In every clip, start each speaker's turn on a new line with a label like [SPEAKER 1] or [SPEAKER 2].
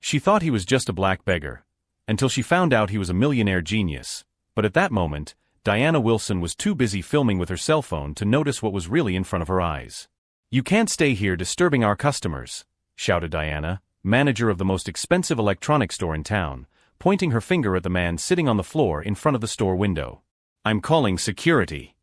[SPEAKER 1] She thought he was just a black beggar, until she found out he was a millionaire genius. But at that moment, Diana Wilson was too busy filming with her cell phone to notice what was really in front of her eyes. "You can't stay here disturbing our customers," shouted Diana, manager of the most expensive electronics store in town, pointing her finger at the man sitting on the floor in front of the store window. "I'm calling security."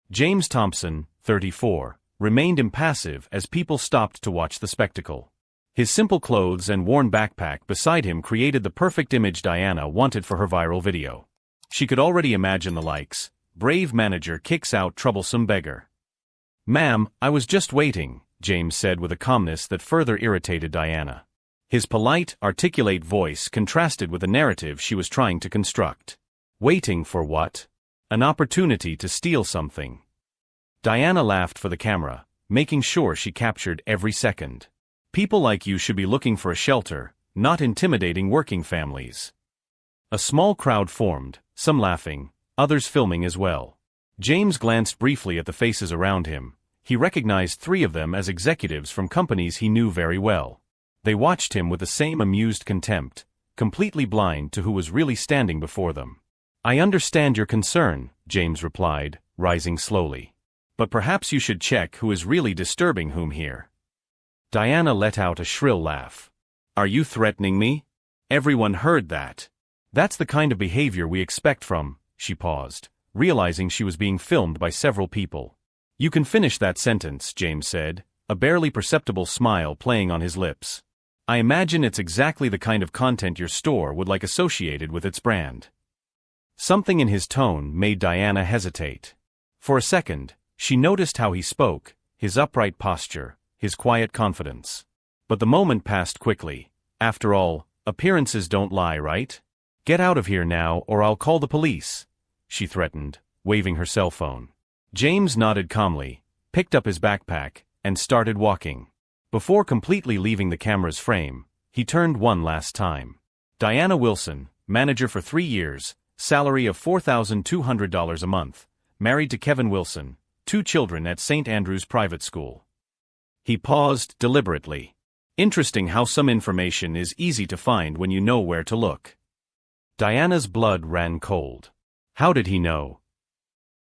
[SPEAKER 1] James Thompson, 34, remained impassive as people stopped to watch the spectacle. His simple clothes and worn backpack beside him created the perfect image Diana wanted for her viral video. She could already imagine the likes. "Brave manager kicks out troublesome beggar." "Ma'am, I was just waiting," James said with a calmness that further irritated Diana. His polite, articulate voice contrasted with the narrative she was trying to construct. Waiting for what? An opportunity to steal something. Diana laughed for the camera, making sure she captured every second. "People like you should be looking for a shelter, not intimidating working families." A small crowd formed, some laughing, others filming as well. James glanced briefly at the faces around him. He recognized 3 of them as executives from companies he knew very well. They watched him with the same amused contempt, completely blind to who was really standing before them. "I understand your concern," James replied, rising slowly. "But perhaps you should check who is really disturbing whom here." Diana let out a shrill laugh. "Are you threatening me?" Everyone heard that. "That's the kind of behavior we expect from," she paused, realizing she was being filmed by several people. "You can finish that sentence," James said, a barely perceptible smile playing on his lips. "I imagine it's exactly the kind of content your store would like associated with its brand." Something in his tone made Diana hesitate. For a second, she noticed how he spoke, his upright posture, his quiet confidence. But the moment passed quickly. After all, appearances don't lie, right? "Get out of here now or I'll call the police," she threatened, waving her cell phone. James nodded calmly, picked up his backpack, and started walking. Before completely leaving the camera's frame, he turned one last time. Diana Wilson, manager for 3 years, salary of $4,200 a month, married to Kevin Wilson, 2 children at St. Andrew's Private School. He paused deliberately. Interesting how some information is easy to find when you know where to look. Diana's blood ran cold. How did he know?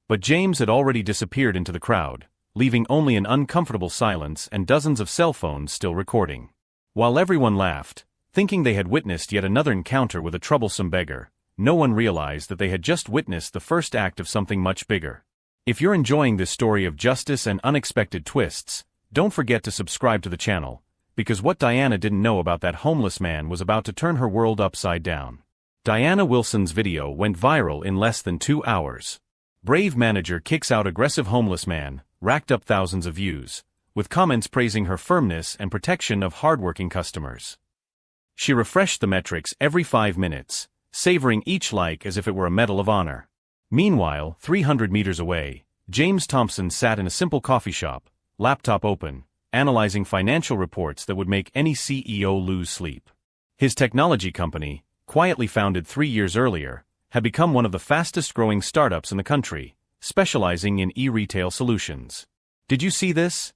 [SPEAKER 1] But James had already disappeared into the crowd, leaving only an uncomfortable silence and dozens of cell phones still recording. While everyone laughed, thinking they had witnessed yet another encounter with a troublesome beggar, no one realized that they had just witnessed the first act of something much bigger. If you're enjoying this story of justice and unexpected twists, don't forget to subscribe to the channel, because what Diana didn't know about that homeless man was about to turn her world upside down. Diana Wilson's video went viral in less than 2 hours. "Brave manager kicks out aggressive homeless man," racked up thousands of views, with comments praising her firmness and protection of hardworking customers. She refreshed the metrics every 5 minutes, savoring each like as if it were a medal of honor. Meanwhile, 300 meters away, James Thompson sat in a simple coffee shop, laptop open, analyzing financial reports that would make any CEO lose sleep. His technology company, quietly founded 3 years earlier, had become one of the fastest-growing startups in the country, specializing in e-retail solutions. "Did you see this?"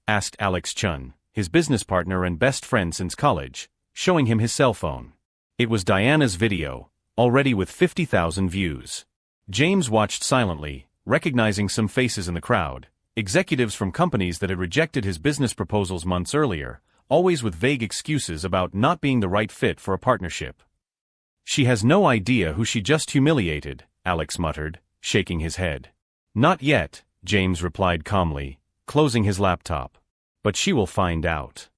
[SPEAKER 1] asked Alex Chun, his business partner and best friend since college, showing him his cell phone. It was Diana's video, already with 50,000 views. James watched silently, recognizing some faces in the crowd, executives from companies that had rejected his business proposals months earlier, always with vague excuses about not being the right fit for a partnership. "She has no idea who she just humiliated," Alex muttered, shaking his head. "Not yet," James replied calmly, closing his laptop. "But she will find out."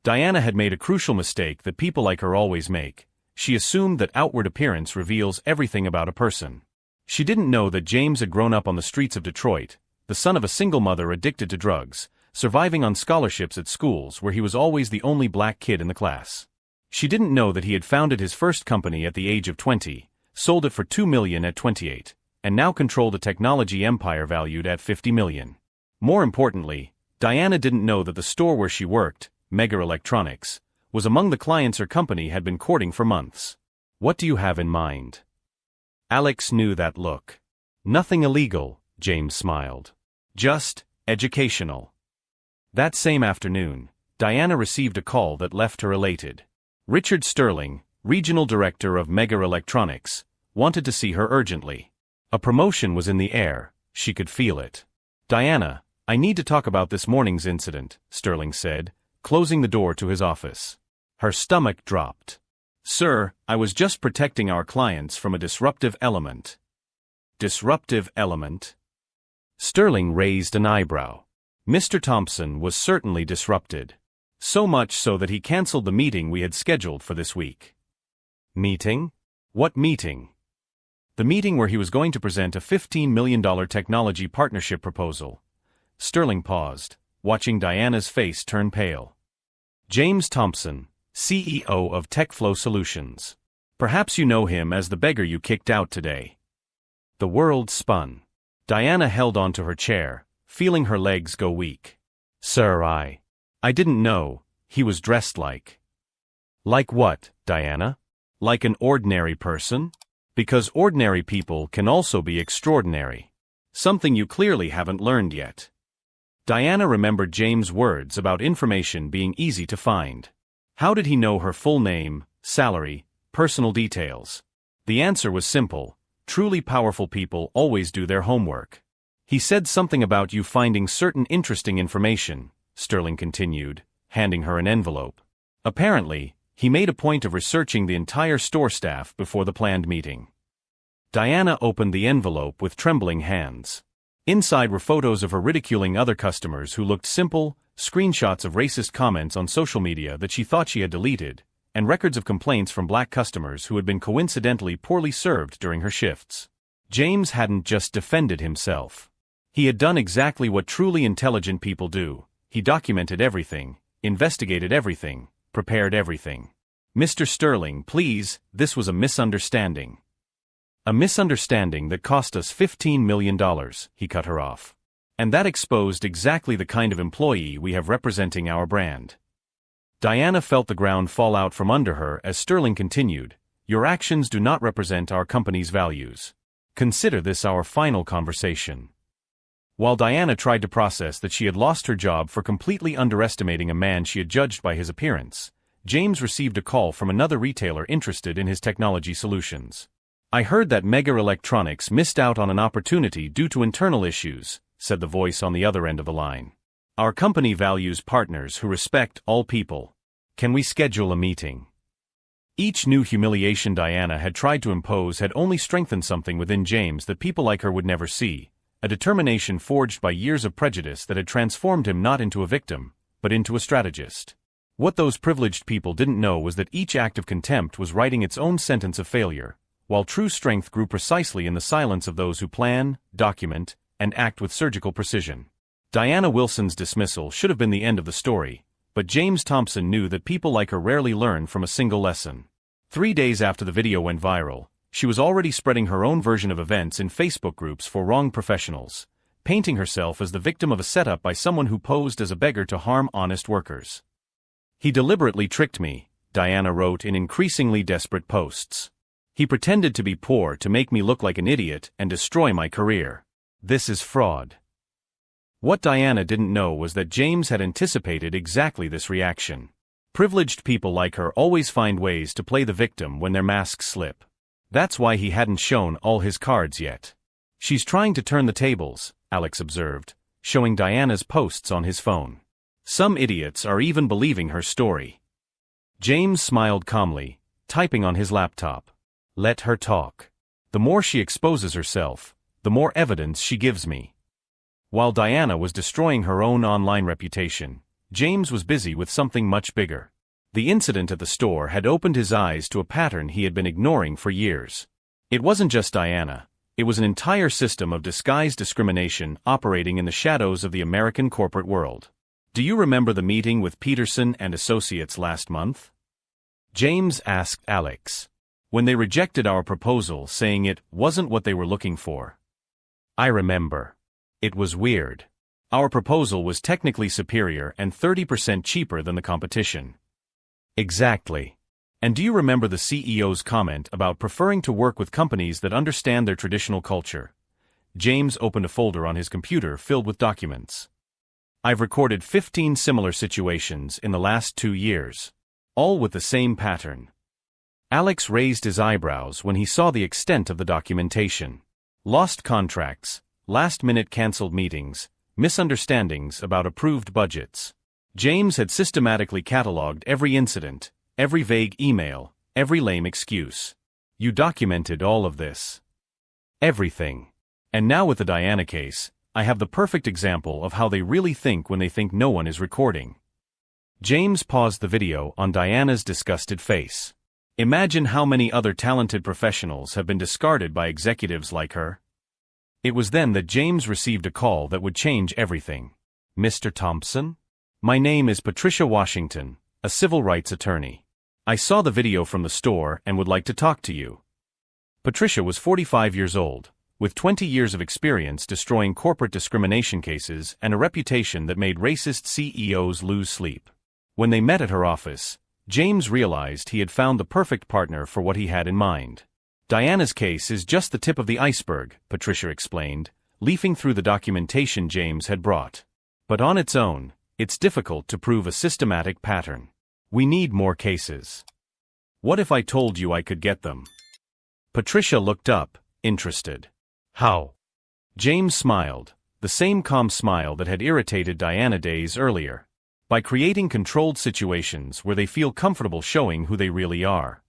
[SPEAKER 1] Diana had made a crucial mistake that people like her always make. She assumed that outward appearance reveals everything about a person. She didn't know that James had grown up on the streets of Detroit, the son of a single mother addicted to drugs, surviving on scholarships at schools where he was always the only black kid in the class. She didn't know that he had founded his first company at the age of 20, sold it for $2 million at 28, and now controlled a technology empire valued at $50 million. More importantly, Diana didn't know that the store where she worked, Mega Electronics, was among the clients her company had been courting for months. "What do you have in mind?" Alex knew that look. "Nothing illegal," James smiled. "Just educational." That same afternoon, Diana received a call that left her elated. Richard Sterling, regional director of Mega Electronics, wanted to see her urgently. A promotion was in the air, she could feel it. "Diana, I need to talk about this morning's incident," Sterling said, closing the door to his office. Her stomach dropped. "Sir, I was just protecting our clients from a disruptive element." Disruptive element? Sterling raised an eyebrow. Mr. Thompson was certainly disrupted. So much so that he canceled the meeting we had scheduled for this week. Meeting? What meeting? The meeting where he was going to present a $15 million technology partnership proposal. Sterling paused, watching Diana's face turn pale. James Thompson, CEO of TechFlow Solutions. Perhaps you know him as the beggar you kicked out today. The world spun. Diana held onto her chair, feeling her legs go weak. "Sir, I didn't know he was dressed like." "Like what, Diana? Like an ordinary person? Because ordinary people can also be extraordinary. Something you clearly haven't learned yet." Diana remembered James' words about information being easy to find. How did he know her full name, salary, personal details? The answer was simple. Truly powerful people always do their homework. "He said something about you finding certain interesting information," Sterling continued, handing her an envelope. "Apparently, he made a point of researching the entire store staff before the planned meeting." Diana opened the envelope with trembling hands. Inside were photos of her ridiculing other customers who looked simple, screenshots of racist comments on social media that she thought she had deleted, and records of complaints from black customers who had been coincidentally poorly served during her shifts. James hadn't just defended himself. He had done exactly what truly intelligent people do. He documented everything, investigated everything, prepared everything. "Mr. Sterling, please, this was a misunderstanding." "A misunderstanding that cost us $15 million, he cut her off. "And that exposed exactly the kind of employee we have representing our brand." Diana felt the ground fall out from under her as Sterling continued, "Your actions do not represent our company's values. Consider this our final conversation." While Diana tried to process that she had lost her job for completely underestimating a man she had judged by his appearance, James received a call from another retailer interested in his technology solutions. "I heard that Mega Electronics missed out on an opportunity due to internal issues," said the voice on the other end of the line. "Our company values partners who respect all people. Can we schedule a meeting?" Each new humiliation Diana had tried to impose had only strengthened something within James that people like her would never see, a determination forged by years of prejudice that had transformed him not into a victim, but into a strategist. What those privileged people didn't know was that each act of contempt was writing its own sentence of failure, while true strength grew precisely in the silence of those who plan, document, and act with surgical precision. Diana Wilson's dismissal should have been the end of the story, but James Thompson knew that people like her rarely learn from a single lesson. 3 days after the video went viral, she was already spreading her own version of events in Facebook groups for wrong professionals, painting herself as the victim of a setup by someone who posed as a beggar to harm honest workers. "He deliberately tricked me," Diana wrote in increasingly desperate posts. "He pretended to be poor to make me look like an idiot and destroy my career. This is fraud." What Diana didn't know was that James had anticipated exactly this reaction. Privileged people like her always find ways to play the victim when their masks slip. That's why he hadn't shown all his cards yet. "She's trying to turn the tables," Alex observed, showing Diana's posts on his phone. "Some idiots are even believing her story." James smiled calmly, typing on his laptop. "Let her talk. The more she exposes herself, the more evidence she gives me." While Diana was destroying her own online reputation, James was busy with something much bigger. The incident at the store had opened his eyes to a pattern he had been ignoring for years. It wasn't just Diana, it was an entire system of disguised discrimination operating in the shadows of the American corporate world. "Do you remember the meeting with Peterson and Associates last month?" James asked Alex. "When they rejected our proposal saying it wasn't what they were looking for." "I remember. It was weird. Our proposal was technically superior and 30% cheaper than the competition." "Exactly. And do you remember the CEO's comment about preferring to work with companies that understand their traditional culture?" James opened a folder on his computer filled with documents. "I've recorded 15 similar situations in the last 2 years. all with the same pattern. Alex raised his eyebrows when he saw the extent of the documentation. Lost contracts, last-minute cancelled meetings, misunderstandings about approved budgets. James had systematically catalogued every incident, every vague email, every lame excuse. You documented all of this. Everything. And now with the Diana case, I have the perfect example of how they really think when they think no one is recording. James paused the video on Diana's disgusted face. Imagine how many other talented professionals have been discarded by executives like her. It was then that James received a call that would change everything. Mr. Thompson? My name is Patricia Washington, a civil rights attorney. I saw the video from the store and would like to talk to you. Patricia was 45 years old, with 20 years of experience destroying corporate discrimination cases and a reputation that made racist CEOs lose sleep. When they met at her office, James realized he had found the perfect partner for what he had in mind. Diana's case is just the tip of the iceberg, Patricia explained, leafing through the documentation James had brought. But on its own, it's difficult to prove a systematic pattern. We need more cases. What if I told you I could get them? Patricia looked up, interested. How? James smiled, the same calm smile that had irritated Diana days earlier. By creating controlled situations where they feel comfortable showing who they really are.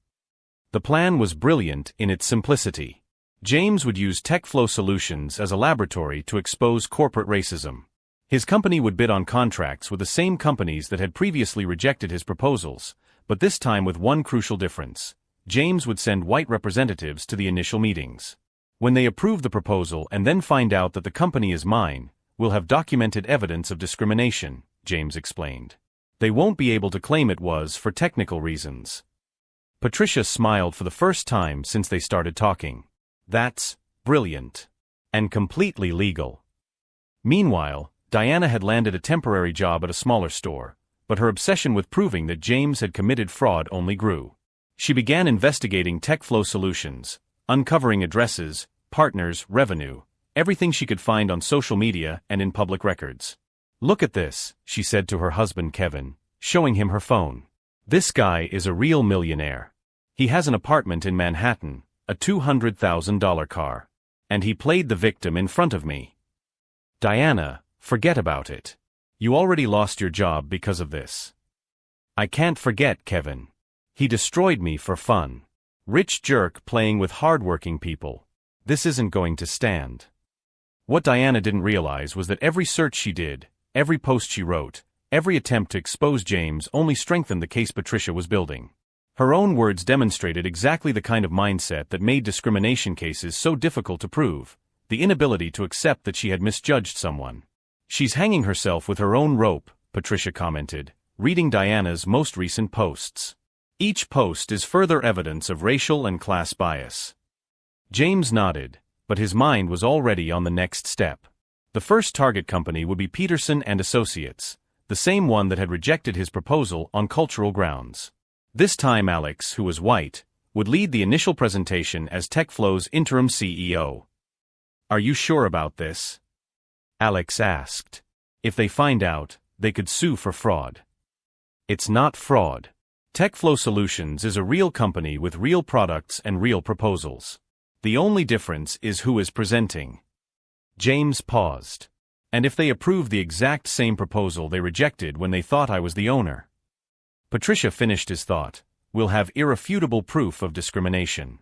[SPEAKER 1] The plan was brilliant in its simplicity. James would use TechFlow Solutions as a laboratory to expose corporate racism. His company would bid on contracts with the same companies that had previously rejected his proposals, but this time with one crucial difference. James would send white representatives to the initial meetings. When they approve the proposal and then find out that the company is mine, we'll have documented evidence of discrimination, James explained. They won't be able to claim it was for technical reasons. Patricia smiled for the first time since they started talking. That's brilliant. And completely legal. Meanwhile, Diana had landed a temporary job at a smaller store, but her obsession with proving that James had committed fraud only grew. She began investigating TechFlow Solutions, uncovering addresses, partners, revenue, everything she could find on social media and in public records. Look at this, she said to her husband Kevin, showing him her phone. This guy is a real millionaire. He has an apartment in Manhattan, a $200,000 car. And he played the victim in front of me. Diana, forget about it. You already lost your job because of this. I can't forget Kevin. He destroyed me for fun. Rich jerk playing with hardworking people. This isn't going to stand. What Diana didn't realize was that every search she did, every post she wrote, every attempt to expose James only strengthened the case Patricia was building. Her own words demonstrated exactly the kind of mindset that made discrimination cases so difficult to prove, the inability to accept that she had misjudged someone. She's hanging herself with her own rope, Patricia commented, reading Diana's most recent posts. Each post is further evidence of racial and class bias. James nodded, but his mind was already on the next step. The first target company would be Peterson and Associates, the same one that had rejected his proposal on cultural grounds. This time Alex, who was white, would lead the initial presentation as TechFlow's interim CEO. Are you sure about this? Alex asked. If they find out, they could sue for fraud. It's not fraud. TechFlow Solutions is a real company with real products and real proposals. The only difference is who is presenting. James paused. And if they approve the exact same proposal they rejected when they thought I was the owner? Patricia finished his thought. We'll have irrefutable proof of discrimination.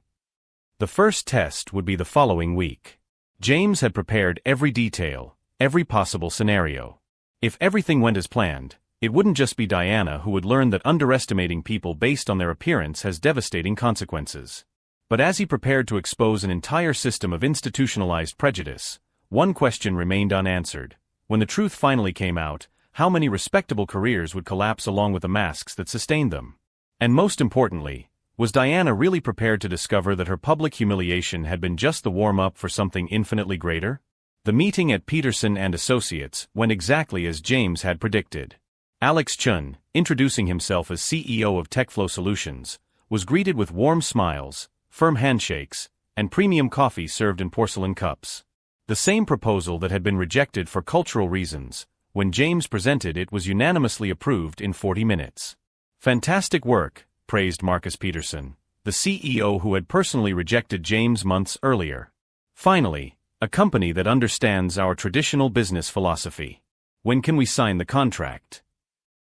[SPEAKER 1] The first test would be the following week. James had prepared every detail, every possible scenario. If everything went as planned, it wouldn't just be Diana who would learn that underestimating people based on their appearance has devastating consequences. But as he prepared to expose an entire system of institutionalized prejudice, one question remained unanswered. When the truth finally came out, how many respectable careers would collapse along with the masks that sustained them? And most importantly, was Diana really prepared to discover that her public humiliation had been just the warm-up for something infinitely greater? The meeting at Peterson and Associates went exactly as James had predicted. Alex Chun, introducing himself as CEO of TechFlow Solutions, was greeted with warm smiles, firm handshakes, and premium coffee served in porcelain cups. The same proposal that had been rejected for cultural reasons, when James presented it was unanimously approved in 40 minutes. Fantastic work, praised Marcus Peterson, the CEO who had personally rejected James months earlier. Finally, a company that understands our traditional business philosophy. When can we sign the contract?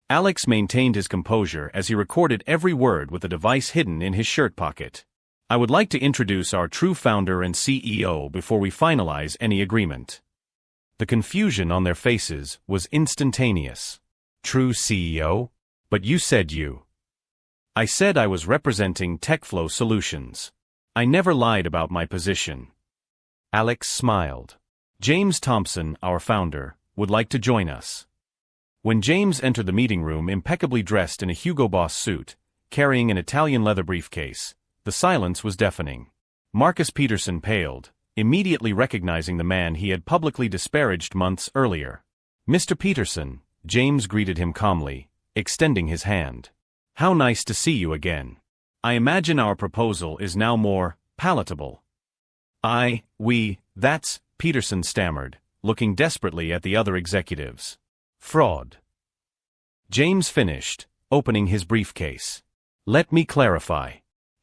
[SPEAKER 1] Alex maintained his composure as he recorded every word with a device hidden in his shirt pocket. I would like to introduce our true founder and CEO before we finalize any agreement. The confusion on their faces was instantaneous. True CEO? But you said you. I said I was representing TechFlow Solutions. I never lied about my position. Alex smiled. James Thompson, our founder, would like to join us. When James entered the meeting room impeccably dressed in a Hugo Boss suit, carrying an Italian leather briefcase, the silence was deafening. Marcus Peterson paled, immediately recognizing the man he had publicly disparaged months earlier. Mr. Peterson, James greeted him calmly, extending his hand. How nice to see you again. I imagine our proposal is now more palatable. That's, Peterson stammered, looking desperately at the other executives. Fraud. James finished, opening his briefcase. Let me clarify.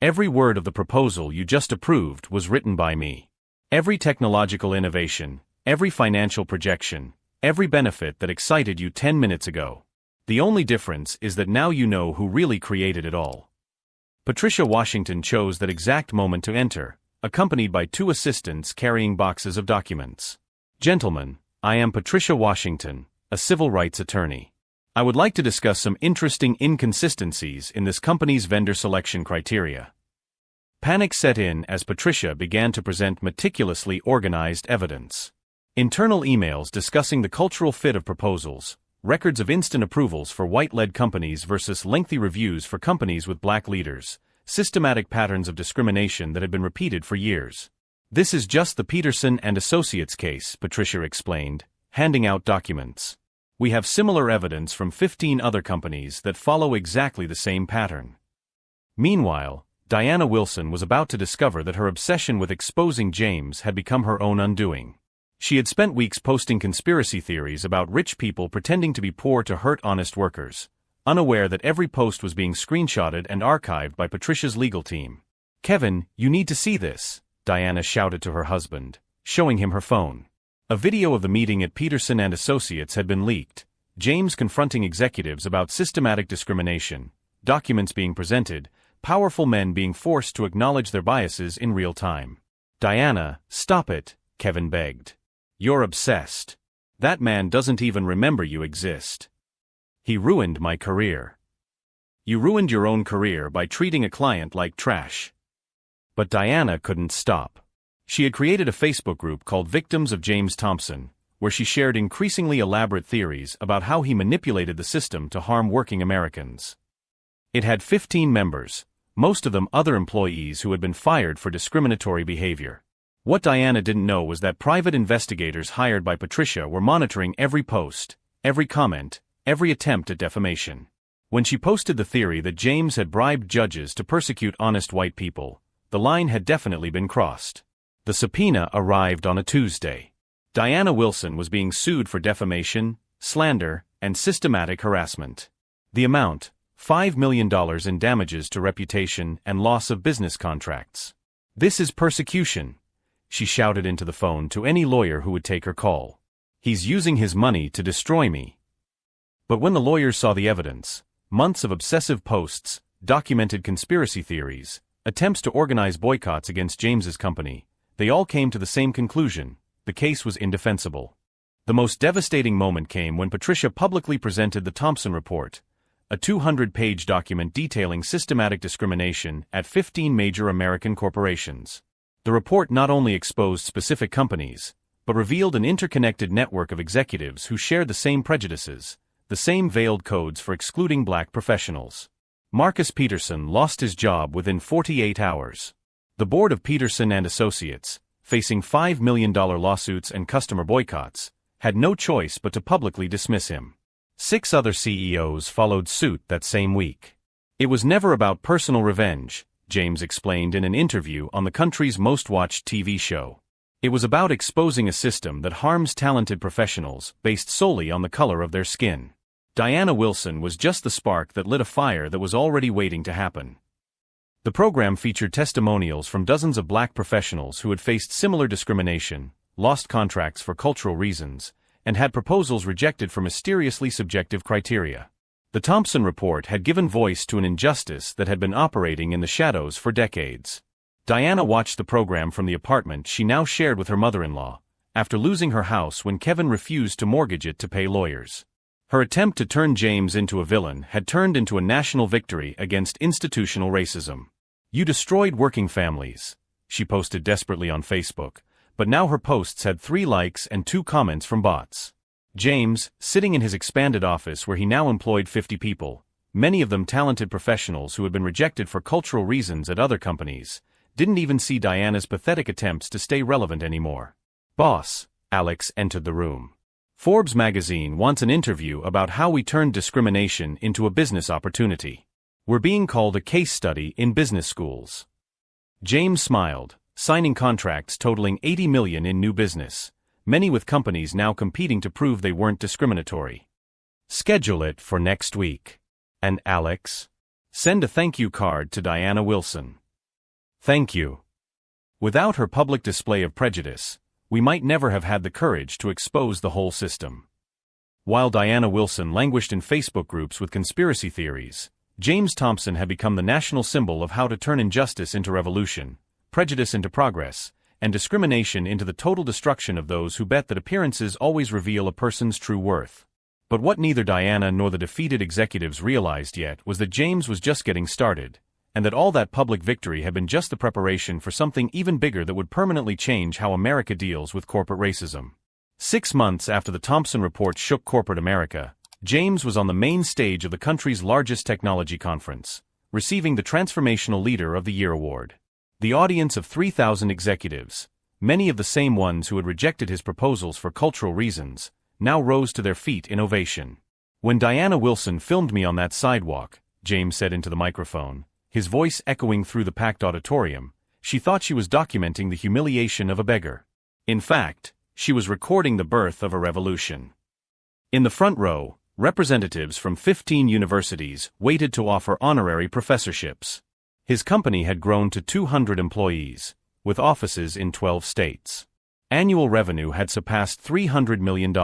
[SPEAKER 1] Every word of the proposal you just approved was written by me. Every technological innovation, every financial projection, every benefit that excited you 10 minutes ago. The only difference is that now you know who really created it all. Patricia Washington chose that exact moment to enter, accompanied by 2 assistants carrying boxes of documents. Gentlemen, I am Patricia Washington, a civil rights attorney. I would like to discuss some interesting inconsistencies in this company's vendor selection criteria. Panic set in as Patricia began to present meticulously organized evidence. Internal emails discussing the cultural fit of proposals, records of instant approvals for white-led companies versus lengthy reviews for companies with black leaders, systematic patterns of discrimination that had been repeated for years. This is just the Peterson and Associates case, Patricia explained, handing out documents. We have similar evidence from 15 other companies that follow exactly the same pattern. Meanwhile, Diana Wilson was about to discover that her obsession with exposing James had become her own undoing. She had spent weeks posting conspiracy theories about rich people pretending to be poor to hurt honest workers, unaware that every post was being screenshotted and archived by Patricia's legal team. Kevin, you need to see this, Diana shouted to her husband, showing him her phone. A video of the meeting at Peterson and Associates had been leaked, James confronting executives about systematic discrimination, documents being presented, powerful men being forced to acknowledge their biases in real time. Diana, stop it, Kevin begged. You're obsessed. That man doesn't even remember you exist. He ruined my career. You ruined your own career by treating a client like trash. But Diana couldn't stop. She had created a Facebook group called Victims of James Thompson, where she shared increasingly elaborate theories about how he manipulated the system to harm working Americans. It had 15 members, most of them other employees who had been fired for discriminatory behavior. What Diana didn't know was that private investigators hired by Patricia were monitoring every post, every comment, every attempt at defamation. When she posted the theory that James had bribed judges to persecute honest white people, the line had definitely been crossed. The subpoena arrived on a Tuesday. Diana Wilson was being sued for defamation, slander, and systematic harassment. The amount, $5 million in damages to reputation and loss of business contracts. This is persecution, she shouted into the phone to any lawyer who would take her call. He's using his money to destroy me. But when the lawyers saw the evidence, months of obsessive posts, documented conspiracy theories, attempts to organize boycotts against James's company, they all came to the same conclusion: the case was indefensible. The most devastating moment came when Patricia publicly presented the Thompson Report, a 200-page document detailing systematic discrimination at 15 major American corporations. The report not only exposed specific companies, but revealed an interconnected network of executives who shared the same prejudices, the same veiled codes for excluding black professionals. Marcus Peterson lost his job within 48 hours. The board of Peterson and Associates, facing $5 million lawsuits and customer boycotts, had no choice but to publicly dismiss him. 6 other CEOs followed suit that same week. It was never about personal revenge, James explained in an interview on the country's most-watched TV show. It was about exposing a system that harms talented professionals based solely on the color of their skin. Diana Wilson was just the spark that lit a fire that was already waiting to happen. The program featured testimonials from dozens of black professionals who had faced similar discrimination, lost contracts for cultural reasons, and had proposals rejected for mysteriously subjective criteria. The Thompson Report had given voice to an injustice that had been operating in the shadows for decades. Diana watched the program from the apartment she now shared with her mother-in-law, after losing her house when Kevin refused to mortgage it to pay lawyers. Her attempt to turn James into a villain had turned into a national victory against institutional racism. "You destroyed working families," she posted desperately on Facebook, but now her posts had 3 likes and 2 comments from bots. James, sitting in his expanded office where he now employed 50 people, many of them talented professionals who had been rejected for cultural reasons at other companies, didn't even see Diana's pathetic attempts to stay relevant anymore. "Boss," Alex entered the room. "Forbes magazine wants an interview about how we turned discrimination into a business opportunity. We're being called a case study in business schools." James smiled, signing contracts totaling $80 million in new business, many with companies now competing to prove they weren't discriminatory. "Schedule it for next week. And Alex, send a thank you card to Diana Wilson." "Thank you." Without her public display of prejudice, we might never have had the courage to expose the whole system. While Diana Wilson languished in Facebook groups with conspiracy theories, James Thompson had become the national symbol of how to turn injustice into revolution, prejudice into progress, and discrimination into the total destruction of those who bet that appearances always reveal a person's true worth. But what neither Diana nor the defeated executives realized yet was that James was just getting started, and that all that public victory had been just the preparation for something even bigger that would permanently change how America deals with corporate racism. 6 months after the Thompson Report shook corporate America, James was on the main stage of the country's largest technology conference, receiving the Transformational Leader of the Year award. The audience of 3,000 executives, many of the same ones who had rejected his proposals for cultural reasons, now rose to their feet in ovation. "When Diana Wilson filmed me on that sidewalk," James said into the microphone, his voice echoing through the packed auditorium, "she thought she was documenting the humiliation of a beggar. In fact, she was recording the birth of a revolution." In the front row, representatives from 15 universities waited to offer honorary professorships. His company had grown to 200 employees, with offices in 12 states. Annual revenue had surpassed $300 million,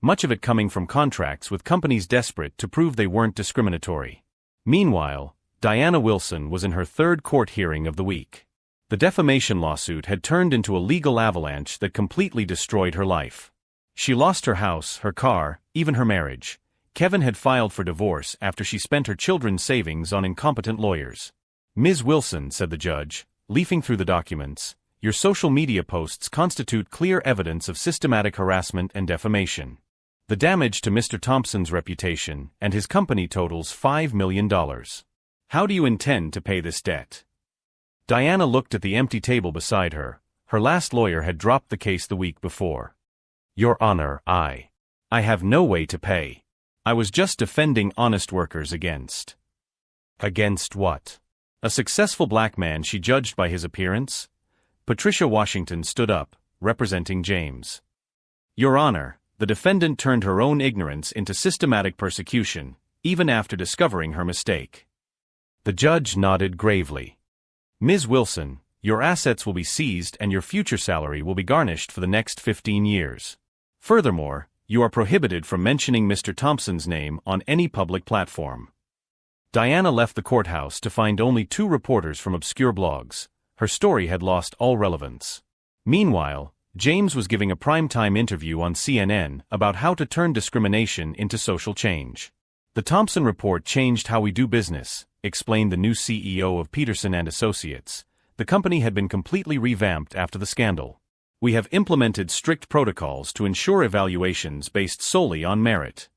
[SPEAKER 1] much of it coming from contracts with companies desperate to prove they weren't discriminatory. Meanwhile, Diana Wilson was in her 3rd court hearing of the week. The defamation lawsuit had turned into a legal avalanche that completely destroyed her life. She lost her house, her car, even her marriage. Kevin had filed for divorce after she spent her children's savings on incompetent lawyers. "Ms. Wilson," said the judge, leafing through the documents, "your social media posts constitute clear evidence of systematic harassment and defamation. The damage to Mr. Thompson's reputation and his company totals $5 million. How do you intend to pay this debt?" Diana looked at the empty table beside her. Her last lawyer had dropped the case the week before. "Your Honor, I have no way to pay. I was just defending honest workers against." "Against what?" "A successful black man she judged by his appearance?" Patricia Washington stood up, representing James. "Your Honor, the defendant turned her own ignorance into systematic persecution, even after discovering her mistake." The judge nodded gravely. "Ms. Wilson, your assets will be seized and your future salary will be garnished for the next 15 years. Furthermore, you are prohibited from mentioning Mr. Thompson's name on any public platform." Diana left the courthouse to find only 2 reporters from obscure blogs. Her story had lost all relevance. Meanwhile, James was giving a primetime interview on CNN about how to turn discrimination into social change. "The Thompson Report changed how we do business," explained the new CEO of Peterson & Associates. "The company had been completely revamped after the scandal. We have implemented strict protocols to ensure evaluations based solely on merit."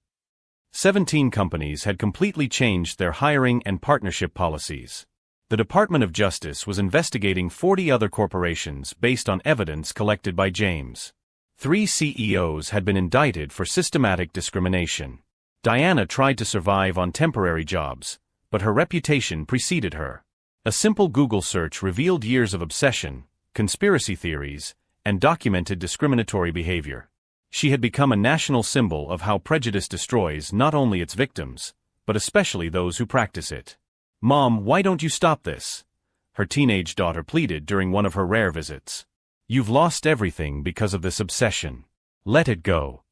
[SPEAKER 1] 17 companies had completely changed their hiring and partnership policies. The Department of Justice was investigating 40 other corporations based on evidence collected by James. 3 CEOs had been indicted for systematic discrimination. Diana tried to survive on temporary jobs, but her reputation preceded her. A simple Google search revealed years of obsession, conspiracy theories, and documented discriminatory behavior. She had become a national symbol of how prejudice destroys not only its victims, but especially those who practice it. "Mom, why don't you stop this?" her teenage daughter pleaded during one of her rare visits. "You've lost everything because of this obsession. Let it go."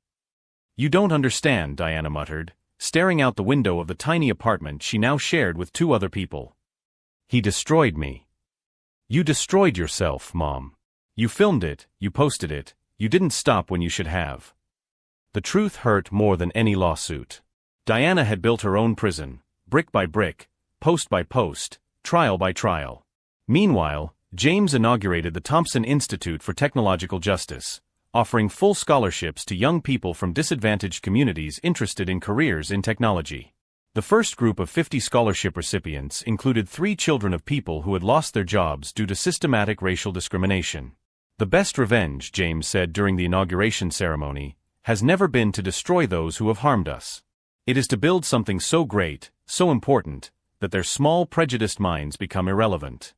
[SPEAKER 1] "You don't understand," Diana muttered, staring out the window of the tiny apartment she now shared with 2 other people. "He destroyed me." "You destroyed yourself, Mom. You filmed it, you posted it, you didn't stop when you should have." The truth hurt more than any lawsuit. Diana had built her own prison, brick by brick, post by post, trial by trial. Meanwhile, James inaugurated the Thompson Institute for Technological Justice, offering full scholarships to young people from disadvantaged communities interested in careers in technology. The first group of 50 scholarship recipients included 3 children of people who had lost their jobs due to systematic racial discrimination. "The best revenge," James said during the inauguration ceremony, "has never been to destroy those who have harmed us. It is to build something so great, so important, that their small prejudiced minds become irrelevant."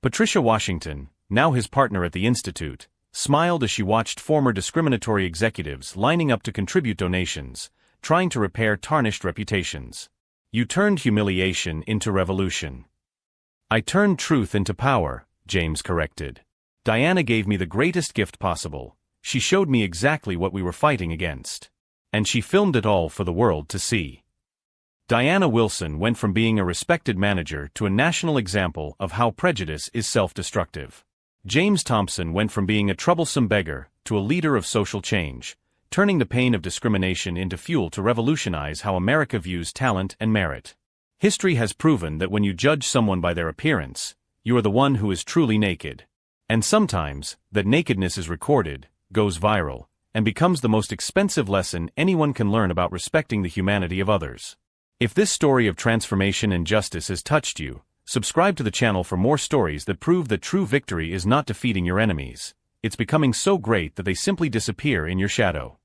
[SPEAKER 1] Patricia Washington, now his partner at the Institute, smiled as she watched former discriminatory executives lining up to contribute donations, trying to repair tarnished reputations. "You turned humiliation into revolution." "I turned truth into power," James corrected. "Diana gave me the greatest gift possible. She showed me exactly what we were fighting against. And she filmed it all for the world to see." Diana Wilson went from being a respected manager to a national example of how prejudice is self-destructive. James Thompson went from being a troublesome beggar to a leader of social change, turning the pain of discrimination into fuel to revolutionize how America views talent and merit. History has proven that when you judge someone by their appearance, you are the one who is truly naked. And sometimes, that nakedness is recorded, goes viral, and becomes the most expensive lesson anyone can learn about respecting the humanity of others. If this story of transformation and justice has touched you, subscribe to the channel for more stories that prove that true victory is not defeating your enemies, it's becoming so great that they simply disappear in your shadow.